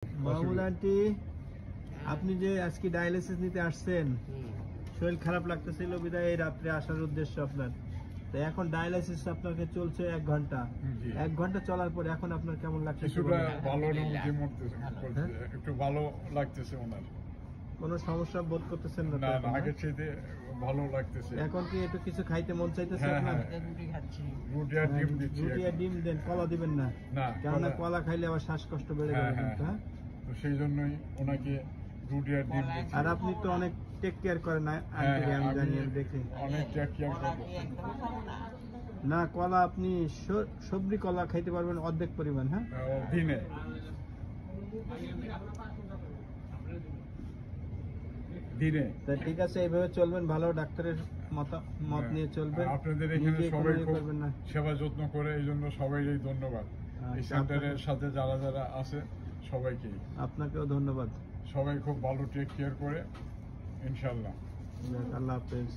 Mahmud aunty, আপনি যে আজকে ডায়ালিসিস নিতে আসছেন, শরীর খারাপ লাগতেছিল বিদায় এই রাত্রে আসার উদ্দেশ্য আপনার। তো এখন ডায়ালিসিস আপনাকে চলছে 1 ঘন্টা। 1 ঘন্টা চলার পরে এখন আপনার কেমন লাগছে? কিছুটা ভালো একটু ভালো লাগতেছে ওনার। কোনো সমস্যা বোধ করতেছেন না? না, আগের চাইতে ভালো লাগতেছে। এখন কি একটু কিছু খাইতে মন চাইতেছে আপনার? রুটি খাচ্ছি। রুটি আর ডিম দিচ্ছি। রুটি আর ডিম দেন, কলা দিবেন না? না, কেননা কলা খাইলে আবার শ্বাসকষ্ট বেড়ে যাবে কিন্তু। হ্যাঁ, তো সেই জন্যই ওনাকে রুটি আর ডিম দিচ্ছি। আর আপনি তো অনেক টেক কেয়ার করেন আন্টি, আমি জানি, আমি দেখি অনেক টেক কেয়ার করব। না, কলা আপনি সবজি কলা খাইতে পারবেন অর্ধেক পরিমাণ। হ্যাঁ, দিনে দিনে। তা ঠিক আছে, এইভাবে চলবেন, ভালো ডাক্তারের মত নিয়ে চলবেন। আপনাদের এখানে সবাই খুব সেবা যত্ন করে, এই জন্য সবাইকে ধন্যবাদ। এই সেন্টারের সাথে যারা যারা আছে সবাইকে আপনাকেও ধন্যবাদ। সবাই খুব ভালো টেক কেয়ার করে, ইনশাল্লাহ। আল্লাহ হাফেজ।